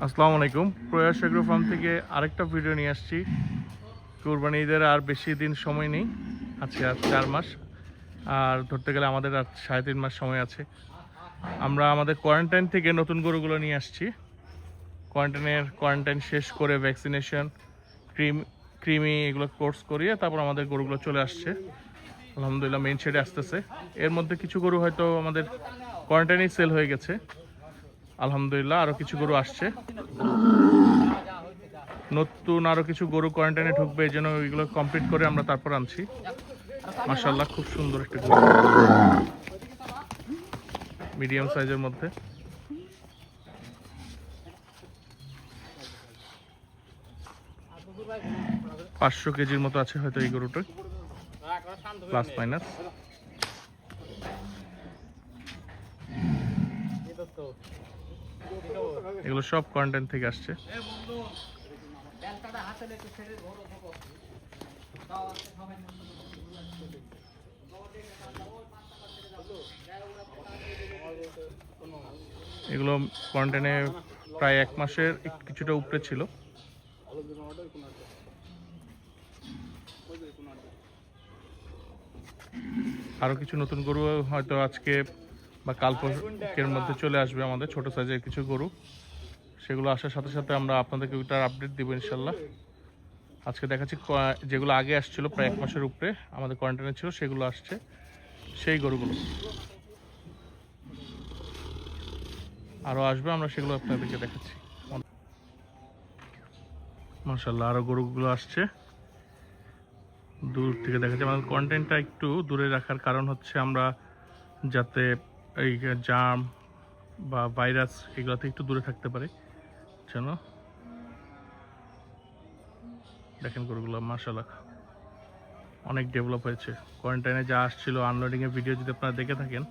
আসসালামু আলাইকুম। প্রয়াস এগ্রো ফার্ম থেকে আরেকটা ভিডিও নিয়ে আসছি। কুরবানি ঈদের আর বেশি দিন সময় নেই, আছে আর 4 মাস, আর ধরতে গেলে আমাদের আর 3.5 মাস সময় আছে। আমরা আমাদের কোয়ারেন্টাইন থেকে নতুন গরুগুলো নিয়ে আসছি। কোয়ারেন্টাইন শেষ করে ভ্যাকসিনেশন, ক্রিমি এগুলো কোর্স করিয়ে তারপর আমাদের গরুগুলো চলে আসছে। আলহামদুলিল্লাহ মেইন শেডে আসতেছে। এর মধ্যে কিছু গরু হয়তো আমাদের কোয়ারেন্টাইনেই সেল হয়ে গেছে। আলহামদুলিল্লাহ আরও কিছু গরু আসছে, নতুন আরও কিছু গরু কোয়ারেন্টাইনে ঢুকবে, এই জন্য ওইগুলো কমপ্লিট করে আমরা তারপর আনছি। মাশাআল্লাহ খুব সুন্দর একটা গরু, মিডিয়াম সাইজের মধ্যে। পাঁচশো কেজির মতো আছে হয়তো এই গরুটা, প্লাস মাইনাস। এগুলো সব কোয়ারেন্টাইন থেকে আসছে। এগুলো কোয়ারেন্টাইনে প্রায় 1 মাসের কিছুটা উপরে ছিল। আরও কিছু নতুন গরু হয়তো আজকে বা কালকের মধ্যে চলে আসবে, আমাদের ছোট সাইজের কিছু গরু। সেগুলো আসার সাথে সাথে আমরা আপনাদেরকে ওইটার আপডেট দিব ইনশাল্লাহ। আজকে দেখাচ্ছি যেগুলো আগে আসছিল প্রায় 1 মাসের উপরে আমাদের কোয়ারেন্টাইনে ছিল, সেগুলো আসছে, সেই গরুগুলো আরও আসবে, আমরা সেগুলো আপনাদেরকে দেখাচ্ছি। মাশাআল্লাহ আরও গরুগুলো আসছে, দূর থেকে দেখা যায়। আমাদের কোয়ারেন্টাইনটা একটু দূরে রাখার কারণ হচ্ছে আমরা যাতে এই জাম বা ভাইরাস এগুলোতে একটু দূরে থাকতে পারি যেন। দেখেন গরুগুলো মাশাআল্লাহ অনেক ডেভেলপ হয়েছে। কোয়ারেন্টাইনে যা আসছিল আনলোডিংয়ের ভিডিও যদি আপনারা দেখে থাকেন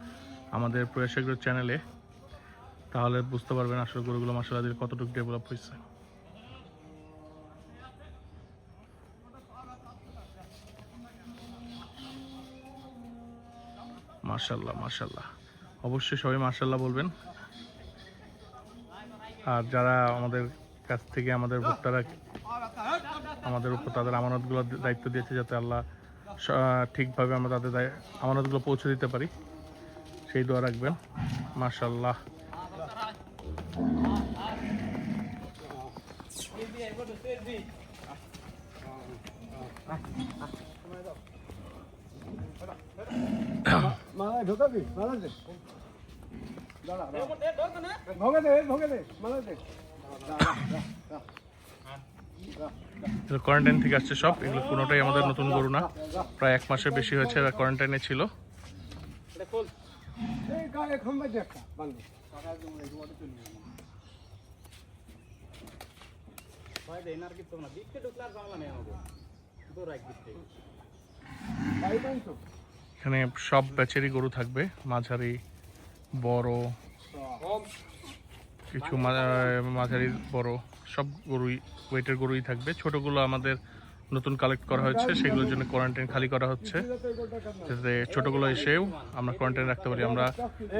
আমাদের প্রয়াস এগ্রো চ্যানেলে, তাহলে বুঝতে পারবেন আসলে গরুগুলো মাশাআল্লাহ দিয়ে কতটুকু ডেভেলপ হয়েছে। মাশাআল্লাহ মাশাআল্লাহ, অবশ্যই সবাই মাশাআল্লাহ বলবেন। আর যারা আমাদের কাছ থেকে আমাদের ভোক্তারা আমাদের উপর তাদের আমানতগুলো দায়িত্ব দিয়েছে, যাতে আল্লাহ ঠিকভাবে আমরা তাদের আমানতগুলো পৌঁছে দিতে পারি, সেই দোয়া রাখবেন। মাশাআল্লাহ কোয়ারেন্টাইন থেকে আসছে সব। এগুলো কোনোটাই আমাদের নতুন গরু না, প্রায় 1 মাসের বেশি হয়েছে এরা কোয়ারেন্টাইনে ছিল। এখানে সব ব্যাচেরই গরু থাকবে, মাঝারি বড়, কিছু মাঝারি বড়, সব গরুই ওয়েটের গরুই থাকবে। ছোটগুলো আমাদের নতুন কালেক্ট করা হয়েছে, সেগুলোর জন্য কোয়ারেন্টাইন খালি করা হচ্ছে, যাতে ছোটগুলো এসেও আমরা কোয়ারেন্টাইন রাখতে পারি। আমরা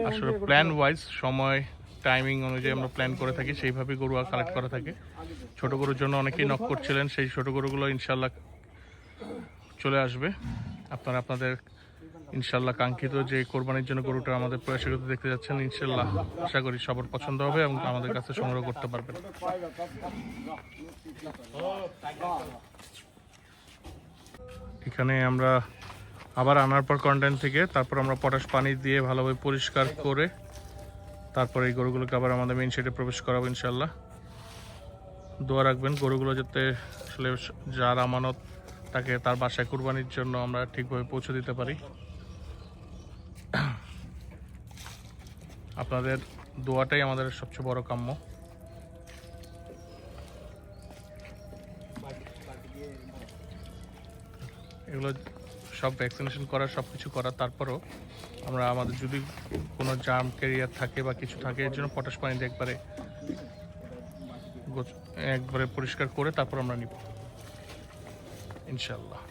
আসলে প্ল্যান ওয়াইজ সময় টাইমিং অনুযায়ী আমরা প্ল্যান করে থাকি, সেইভাবেই গরু কালেক্ট করা থাকে। ছোট গরুর জন্য অনেকেই নক করছিলেন, সেই ছোট গরুগুলো ইনশাল্লাহ চলে আসবে। আপনারা আপনাদের ইনশাল্লাহ কাঙ্ক্ষিত যে কোরবানির জন্য গরুটা আমাদের প্রয়াস এগ্রোতে দেখতে যাচ্ছেন, ইনশাল্লাহ আশা করি সবার পছন্দ হবে এবং আমাদের কাছে সংগ্রহ করতে পারবেন। এখানে আমরা আবার আনার পর কোয়ারেন্টাইন থেকে তারপর আমরা পটাশ পানি দিয়ে ভালোভাবে পরিষ্কার করে তারপর এই গরুগুলোকে আবার আমাদের মেইন শেডে প্রবেশ করাবো ইনশাল্লাহ। দোয়া রাখবেন গরুগুলো যাতে আসলে যার আমানত তাকে তার বাসায় কুরবানির জন্য আমরা ঠিকভাবে পৌঁছে দিতে পারি। আপনাদের দোয়াটাই আমাদের সবচেয়ে বড় কাম্য। এগুলো সব ভ্যাকসিনেশন করা, সব কিছু করা, তারপরও আমরা আমাদের যদি কোনো জার্ম ক্যারিয়ার থাকে বা কিছু থাকে, এর জন্য পটাশ পানি দিয়ে একবারে পরিষ্কার করে তারপর আমরা নিব ইনশাল্লাহ।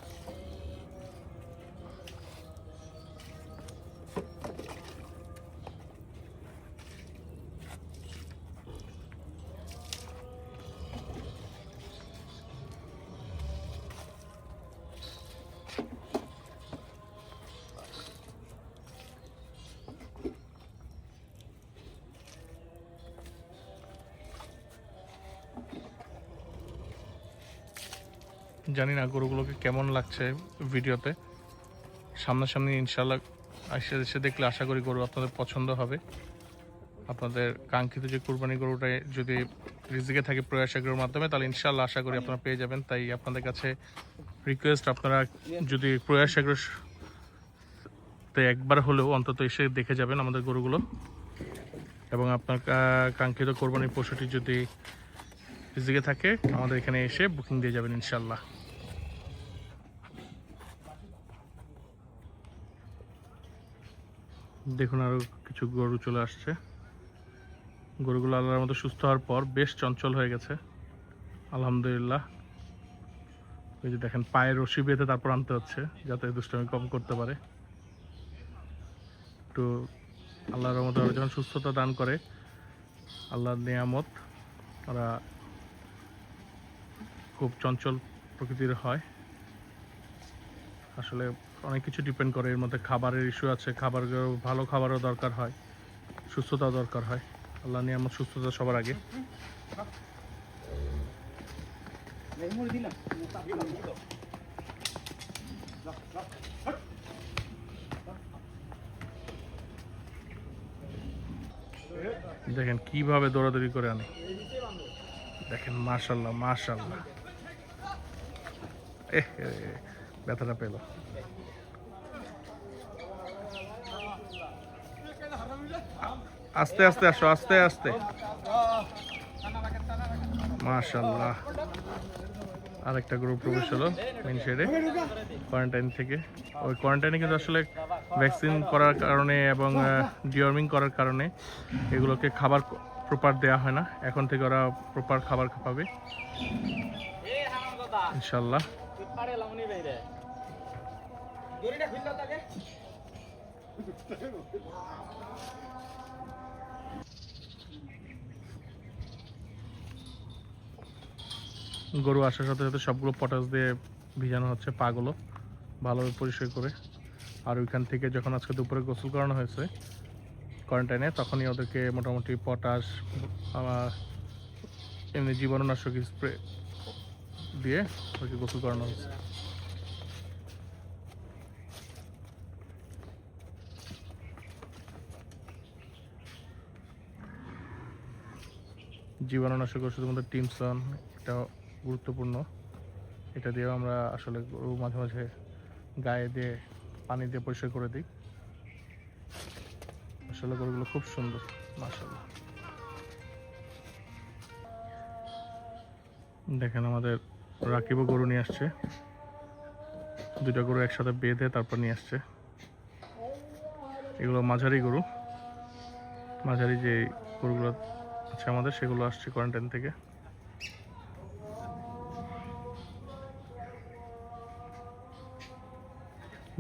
জানি না গরুগুলোকে কেমন লাগছে ভিডিওতে, সামনাসামনি ইনশাল্লাহ এসে দেখলে আশা করি গরু আপনাদের পছন্দ হবে। আপনাদের কাঙ্ক্ষিত যে কুরবানি গরুটা যদি রিজিকে থাকে প্রয়াস এগ্রোর মাধ্যমে, তাহলে ইনশাল্লাহ আশা করি আপনারা পেয়ে যাবেন। তাই আপনাদের কাছে রিকোয়েস্ট, আপনারা যদি প্রয়াস এগ্রোতে একবার হলেও অন্তত এসে দেখে যাবেন আমাদের গরুগুলো, এবং আপনার কাঙ্ক্ষিত কোরবানির পশুটি যদি রিজিকে থাকে আমাদের এখানে এসে বুকিং দিয়ে যাবেন ইনশাল্লাহ। দেখুন আরও কিছু গরু চলে আসছে। গরুগুলো আল্লাহর মতো সুস্থ হওয়ার পর বেশ চঞ্চল হয়ে গেছে আলহামদুলিল্লাহ। ওই যে দেখেন পায়ের রশি বেঁধে তারপর আনতে হচ্ছে যাতে দুষ্টামি কম করতে পারে। একটু আল্লাহর রহমতে ওরা যখন সুস্থতা দান করে, আল্লাহর নিয়ামত, ওরা খুব চঞ্চল প্রকৃতির হয়। আসলে অনেক কিছু ডিপেন্ড করে, এর মধ্যে খাবারের ইস্যু আছে, ভালো খাবারও দরকার হয়, সুস্থতাও দরকার হয়। আল্লাহ নিয়ামত, সুস্থতা সবার আগে। দেখেন কিভাবে দৌড়াদৌড়ি করে আনে, দেখেন মাশাল্লাহ মাশাল্লাহ। ব্যথাটা পেল। আস্তে আস্তে আসো, আস্তে আস্তে। মাশাল্লাহ, আরেকটা গ্রুপ প্রবেশ হলো মেইন শেডে কোয়ারেন্টাইন থেকে। ওই কোয়ারেন্টাইনে কিন্তু আসলে ভ্যাকসিন করার কারণে এবং ডিওয়ার্মিং করার কারণে এগুলোকে খাবার প্রপার দেওয়া হয় না। এখন থেকে ওরা প্রপার খাবার পাবে ইনশাল্লাহ। গরু আসার সাথে সাথে সবগুলো পটাশ দিয়ে ভিজানো হচ্ছে, পাগুলো ভালোভাবে পরিষ্কার করে। আর ওইখান থেকে যখন আজকে দুপুরে গোসল করানো হয়েছে কোয়ারেন্টাইনে, তখনই ওদেরকে মোটামুটি পটাশ, এমনি জীবাণুনাশক স্প্রে দিয়ে ওদেরকে গোসল করানো হয়েছে। জীবাণুনাশক ওষুধের মধ্যে টিমসন এটা গুরুত্বপূর্ণ। এটা দিয়েও আমরা আসলে গরু মাঝে মাঝে গায়ে দিয়ে পানি দিয়ে পরিষ্কার করে দিই। আসলে গরুগুলো খুব সুন্দর মাশাআল্লাহ। দেখেন আমাদের রাকিবও গরু নিয়ে আসছে, দুইটা গরু একসাথে বেঁধে তারপর নিয়ে আসছে। এগুলো মাঝারি গরু, মাঝারি যে গরুগুলো আছে আমাদের সেগুলো আসছে কোয়ারেন্টাইন থেকে।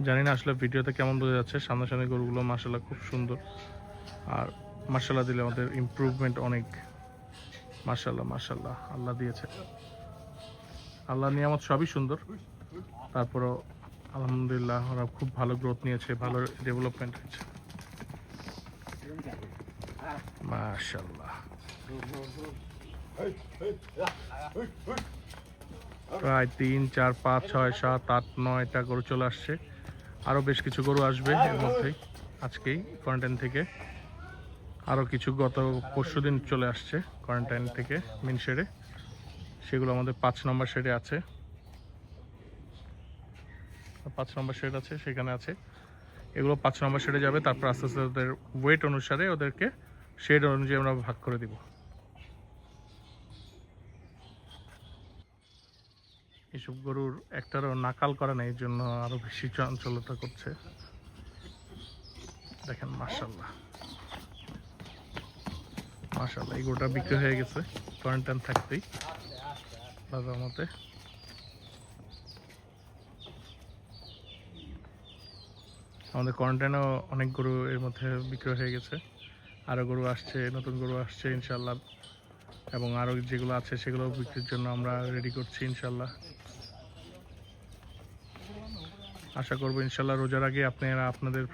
জানি না আসলে ভিডিওতে কেমন বোঝা যাচ্ছে, সামনাসামনি গরুগুলো মাশাআল্লাহ খুব সুন্দর। আর মাশাআল্লাহ দিলে আমাদের ইমপ্রুভমেন্ট অনেক। মাশাআল্লাহ মাশাআল্লাহ, আল্লাহ দিয়েছে, আল্লাহ নিয়ামত সবই সুন্দর। তারপরও আলহামদুলিল্লাহ ওরা খুব ভালো গ্রোথ নিয়েছে, ভালো ডেভেলপমেন্ট হয়েছে মাশাআল্লাহ। প্রায় 3, 4, 5, 6, 7, 8, 9টা গরু চলে আসছে। আরও বেশ কিছু গরু আসবে এর মধ্যেই, আজকেই কোয়ারেন্টাইন থেকে। আরও কিছু গত পরশুদিন চলে আসছে কোয়ারেন্টাইন থেকে মেন শেডে, সেগুলো আমাদের 5 নম্বর শেডে আছে। 5 নম্বর শেড আছে, সেখানে আছে। এগুলো 5 নম্বর শেডে যাবে, তারপর আস্তে আস্তে ওদের ওয়েট অনুসারে ওদেরকে শেড অনুযায়ী আমরা ভাগ করে দিব। এসব গরুর একটারও নাকাল করা নেই, এই জন্য আরো বেশি চঞ্চলতা করছে। দেখেন মাশাআল্লাহ মাশাআল্লাহ, এই গরুটা বিক্রি হয়ে গেছে কোয়ারেন্টাইন থাকতেই বাজার মতে। আমাদের কোয়ারেন্টাইনেও অনেক গরু এর মধ্যে বিক্রি হয়ে গেছে, আরও গরু আসছে, নতুন গরু আসছে ইনশাল্লাহ, এবং আরও যেগুলো আছে সেগুলো বিক্রির জন্য আমরা রেডি করছি ইনশাল্লাহ। আশা করবো ইনশাল্লাহ রোজার আগে আপনারা আপনাদের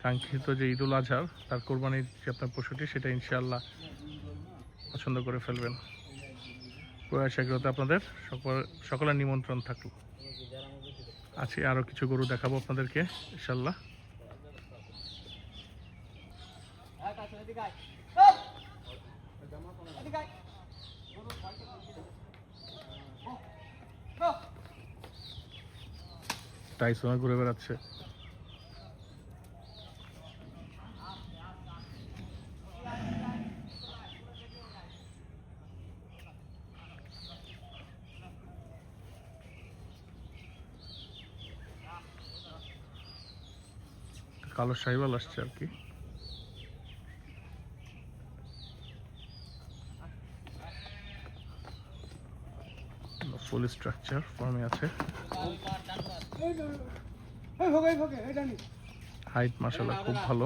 কাঙ্ক্ষিত যে ঈদুল আজহার তার কোরবানির যে আপনার পশুটি সেটা ইনশাল্লাহ পছন্দ করে ফেলবেন। প্রয়াস এগ্রোতে আপনাদের সকলের নিমন্ত্রণ থাকলো। আজকে আরও কিছু গরু দেখাবো আপনাদেরকে ইনশাল্লাহ। টাইসন ঘুরে বেড়াচ্ছে। কালো সাহিওয়াল আসছে আর কি। ফুল স্ট্রাকচার ফর্মে আছে। হাইট মাশাআল্লাহ খুব ভালো।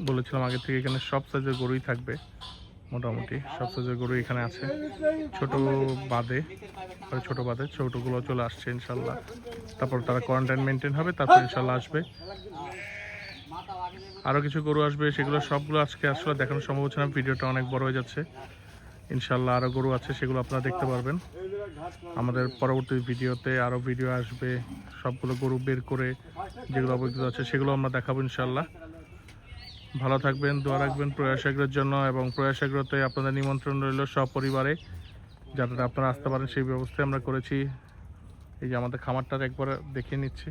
বলেছিলাম আগে থেকে এখানে সব সাইজের গরুই থাকবে, মোটামুটি সব সাইজের গরু এখানে আছে। ছোট বাদে ছোটগুলো চলে আসছে ইনশাল্লাহ। তারপর তারা কোয়ারেন্টাইন মেনটেন হবে, তারপর ইনশাল্লাহ আসবে। আরও কিছু গরু আসবে, সেগুলো সবগুলো আজকে আসলে দেখানো সম্ভব হচ্ছে না, ভিডিওটা অনেক বড় হয়ে যাচ্ছে। ইনশাল্লাহ আরও গরু আছে, সেগুলো আপনারা দেখতে পারবেন আমাদের পরবর্তী ভিডিওতে। আরও ভিডিও আসবে, সবগুলো গরু বের করে যেগুলো অবৈধ আছে সেগুলো আমরা দেখাবো ইনশাল্লাহ। ভালো থাকবেন, দোয়া রাখবেন প্রয়াস এগ্রোর জন্য, এবং প্রয়াস এগ্রোতে আপনাদের নিমন্ত্রণ রইল সপরিবারে, যাতে আপনারা আসতে পারেন সেই ব্যবস্থায় আমরা করেছি। এই যে আমাদের খামারটার একবার দেখিয়ে নিচ্ছি।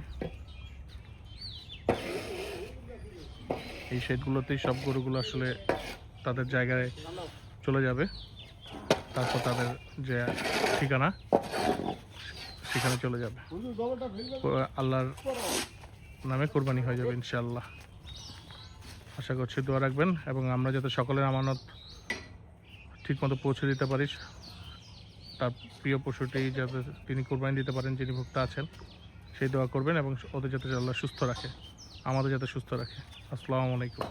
এই শেডগুলোতেই সব গরুগুলো আসলে তাদের জায়গায় চলে যাবে, তারপর তাদের যে ঠিকানা সেখানে চলে যাবে। আল্লাহর নামে কোরবানি হয়ে যাবে ইনশাআল্লাহ। আশা করছি দোয়া রাখবেন, এবং আমরা যাতে সকলের আমানত ঠিকমতো পৌঁছে দিতে পারি, তার প্রিয় পশুটি যাতে তিনি কোরবানি দিতে পারেন, যিনি ভোক্তা আছেন, সেই দোয়া করবেন, এবং ওদের যাতে আল্লাহ সুস্থ রাখে, আমাদের যাতে সুস্থ রাখে। আসসালামু আলাইকুম।